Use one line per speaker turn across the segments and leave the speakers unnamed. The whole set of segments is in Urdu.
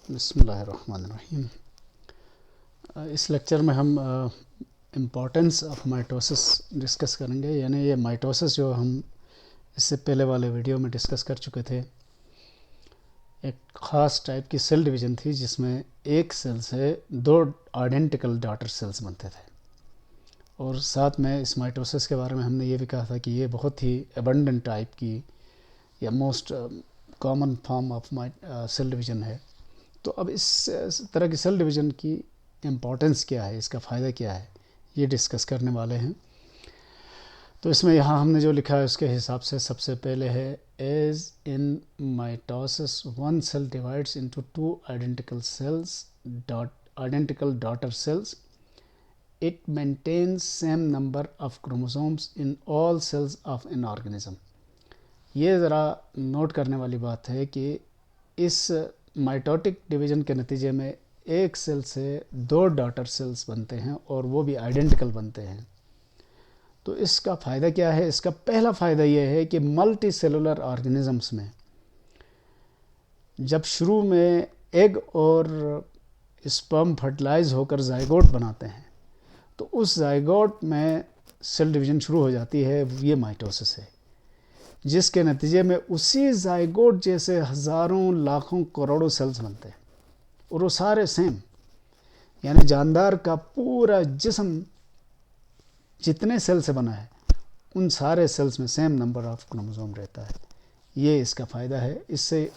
بسم اللہ الرحمن الرحیم۔ اس لیکچر میں ہم امپورٹنس آف مائٹوسس ڈسکس کریں گے، یعنی یہ مائٹوسس جو ہم اس سے پہلے والے ویڈیو میں ڈسکس کر چکے تھے، ایک خاص ٹائپ کی سیل ڈویژن تھی جس میں ایک سیل سے دو آئیڈینٹیکل ڈاٹر سیلز بنتے تھے، اور ساتھ میں اس مائٹوسس کے بارے میں ہم نے یہ بھی کہا تھا کہ یہ بہت ہی ایبنڈنٹ ٹائپ کی یا most common form of cell division ہے۔ تو اب اس طرح کی سیل ڈویژن کی امپورٹنس کیا ہے، اس کا فائدہ کیا ہے، یہ ڈسکس کرنے والے ہیں۔ تو اس میں یہاں ہم نے جو لکھا ہے اس کے حساب سے سب سے پہلے ہے as in mitosis one cell divides into two identical daughter cells. It maintains same number of chromosomes in all cells of an organism. یہ ذرا نوٹ کرنے والی بات ہے کہ اس مائٹوٹک ڈویژن کے نتیجے میں ایک سیل سے دو ڈاٹر سیلز بنتے ہیں اور وہ بھی آئیڈینٹیکل بنتے ہیں۔ تو اس کا فائدہ کیا ہے؟ اس کا پہلا فائدہ یہ ہے کہ ملٹی سیلولر آرگنزمس میں جب شروع میں ایگ اور اسپرم فرٹیلائز ہو کر زائگوٹ بناتے ہیں تو اس زائگوٹ میں سیل ڈویژن شروع ہو جاتی ہے، یہ مائٹوسس ہے، جس کے نتیجے میں اسی زائگوٹ جیسے ہزاروں لاکھوں کروڑوں سیلز بنتے ہیں، اور وہ سارے سیم، یعنی جاندار کا پورا جسم جتنے سیل سے بنا ہے ان سارے سیلز میں سیم نمبر آف کروموسوم رہتا ہے۔ یہ اس کا فائدہ ہے۔ اس سے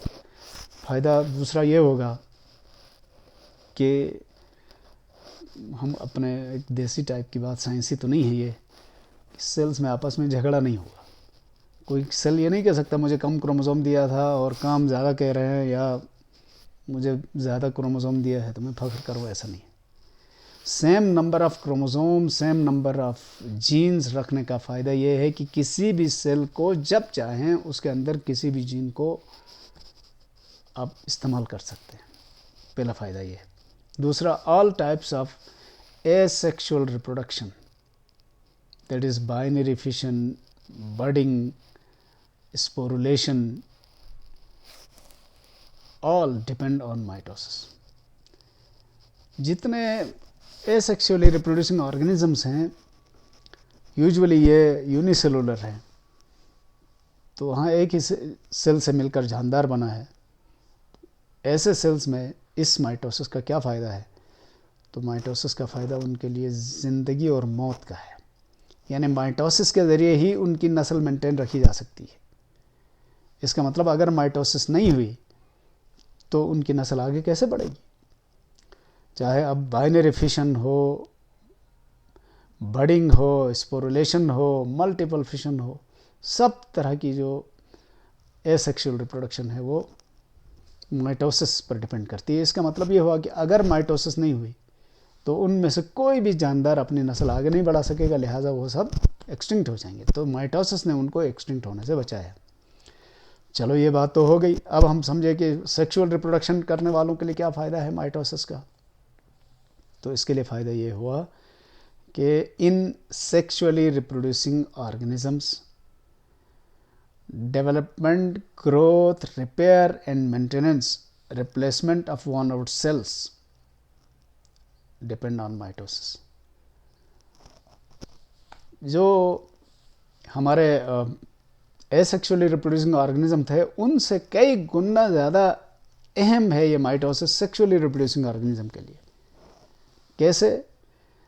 فائدہ دوسرا یہ ہوگا کہ ہم اپنے ایک دیسی ٹائپ کی بات، سائنسی تو نہیں ہے یہ، سیلز میں آپس میں جھگڑا نہیں ہوگا۔ کوئی سیل یہ نہیں کہہ سکتا مجھے کم کروموسوم دیا تھا اور کام زیادہ کہہ رہے ہیں، یا مجھے زیادہ کروموسوم دیا ہے تو میں فخر کروں، ایسا نہیں ہے۔ Same number of chromosome, same number of genes رکھنے کا فائدہ یہ ہے کہ کسی بھی سیل کو جب چاہیں اس کے اندر کسی بھی جین کو آپ استعمال کر سکتے ہیں، پہلا فائدہ یہ ہے۔ دوسرا، all types of asexual reproduction, that is binary fission, budding, sporulation, all depend on mitosis. جتنے asexually reproducing organisms ہیں یوزولی یہ یونی سیلولر ہیں، تو وہاں ایک ہی سیل سے مل کر جاندار بنا ہے۔ ایسے سیلز میں اس مائٹوسس کا کیا فائدہ ہے؟ تو مائٹوسس کا فائدہ ان کے لیے زندگی اور موت کا ہے، یعنی مائٹوسس کے ذریعے ہی ان کی نسل مینٹین رکھی جا سکتی ہے۔ اس کا مطلب اگر مائٹوسس نہیں ہوئی تو ان کی نسل آگے کیسے بڑھے گی؟ چاہے اب بائنری فشن ہو، بڈنگ ہو، اسپورولیشن ہو، ملٹیپل فشن ہو، سب طرح کی جو asexual reproduction ہے وہ مائٹوسس پر ڈیپینڈ کرتی ہے۔ اس کا مطلب یہ ہوا کہ اگر مائٹوسس نہیں ہوئی تو ان میں سے کوئی بھی جاندار اپنی نسل آگے نہیں بڑھا سکے گا، لہٰذا وہ سب ایکسٹنکٹ ہو جائیں گے۔ تو مائٹوسس نے ان کو ایکسٹنکٹ ہونے سے بچایا۔ چلو یہ بات تو ہو گئی، اب ہم سمجھے کہ سیکشول ریپروڈکشن کرنے والوں کے لیے کیا فائدہ ہے مائٹوسس کا۔ تو اس کے لیے فائدہ یہ ہوا کہ ان sexually reproducing organisms development, growth, repair and maintenance, replacement of worn out cells depend on mitosis. جو ہمارے asexually reproducing آرگنزم تھے ان سے کئی گنا زیادہ اہم ہے یہ مائٹوسس سیکشولی ریپروڈیوسنگ آرگنزم کے لیے۔ کیسے؟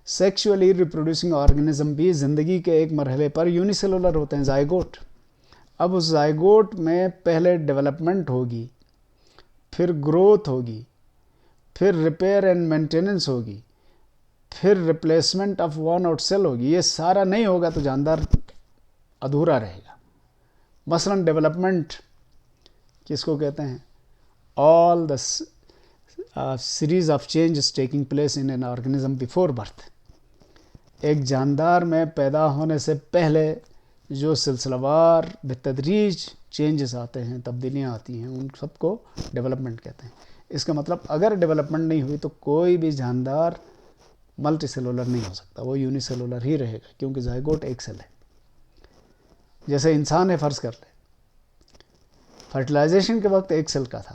سیکشولی ریپروڈیوسنگ آرگنزم بھی زندگی کے ایک مرحلے پر یونی سیلولر ہوتے ہیں، زائگوٹ۔ اب اس زائگوٹ میں پہلے ڈیولپمنٹ ہوگی، پھر گروتھ ہوگی، پھر ریپیئر اینڈ مینٹیننس ہوگی، پھر replacement of worn out cell ہوگی۔ یہ سارا نہیں ہوگا تو جاندار ادھورا رہے گا۔ مثلا ڈیولپمنٹ کس کو کہتے ہیں؟ all the series of changes taking place in an organism before birth. ایک جاندار میں پیدا ہونے سے پہلے جو سلسلہ وار بتدریج چینجز آتے ہیں، تبدیلیاں آتی ہیں، ان سب کو ڈیولپمنٹ کہتے ہیں۔ اس کا مطلب اگر ڈیولپمنٹ نہیں ہوئی تو کوئی بھی جاندار ملٹی سیلولر نہیں ہو سکتا، وہ یونی سیلولر ہی رہے گا، کیونکہ زائگوٹ ایک سیل ہے۔ جیسے انسان ہے، فرض کر لیں فرٹیلائزیشن کے وقت ایک سیل کا تھا،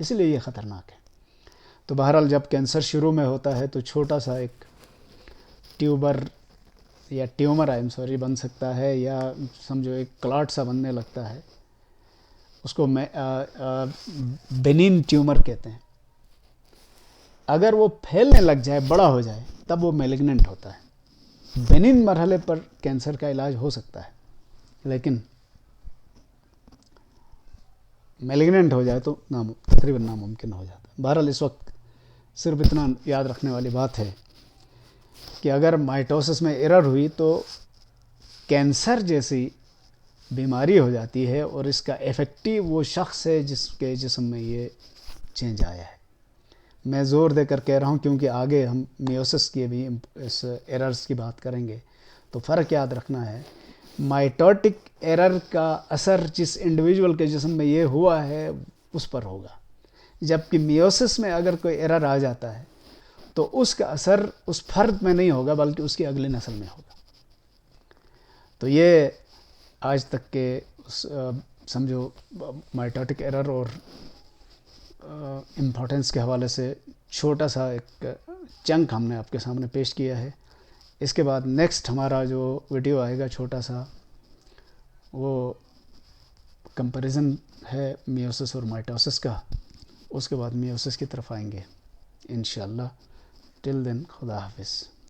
اس لیے یہ خطرناک ہے. تو بہرحال جب کینسر شروع میں ہوتا ہے تو چھوٹا سا ایک ٹیومر بن سکتا ہے، یا سمجھو ایک کلاٹ سا بننے لگتا ہے. اس کو بینین ٹیومر کہتے ہیں. اگر وہ پھیلنے لگ جائے، بڑا ہو جائے، تب وہ میلیگننٹ ہوتا ہے. بینین مرحلے پر کینسر کا علاج ہو سکتا ہے، لیکن میلیگننٹ ہو جائے تو تقریباً ناممکن ہو جاتا ہے. بہرحال اس وقت صرف اتنا یاد رکھنے والی بات ہے کہ اگر مائٹوسس میں ایرر ہوئی تو کینسر جیسی بیماری ہو جاتی ہے، اور اس کا ایفیکٹو وہ شخص ہے جس کے جسم میں یہ چینج آیا ہے. میں زور دے کر کہہ رہا ہوں کیونکہ آگے ہم میوسس کی بھی اس ایررز کی بات کریں گے. تو فرق یاد رکھنا ہے، مائٹوٹک ایرر کا اثر جس انڈیویجول کے جسم میں یہ ہوا ہے اس پر ہوگا، جبکہ میوسس میں اگر کوئی ایرر آ جاتا ہے تو اس کا اثر اس فرد میں نہیں ہوگا بلکہ اس کی اگلی نسل میں ہوگا. تو یہ آج تک کے سمجھو مائٹوٹک ایرر اور امپورٹنس کے حوالے سے چھوٹا سا ایک چنک ہم نے آپ کے سامنے پیش کیا ہے. اس کے بعد نیکسٹ ہمارا جو ویڈیو آئے گا چھوٹا سا، وہ کمپیریزن ہے میوسس اور مائٹوسس کا. اس کے بعد میوسس کی طرف آئیں گے انشاءاللہ. ٹل دین خدا حافظ.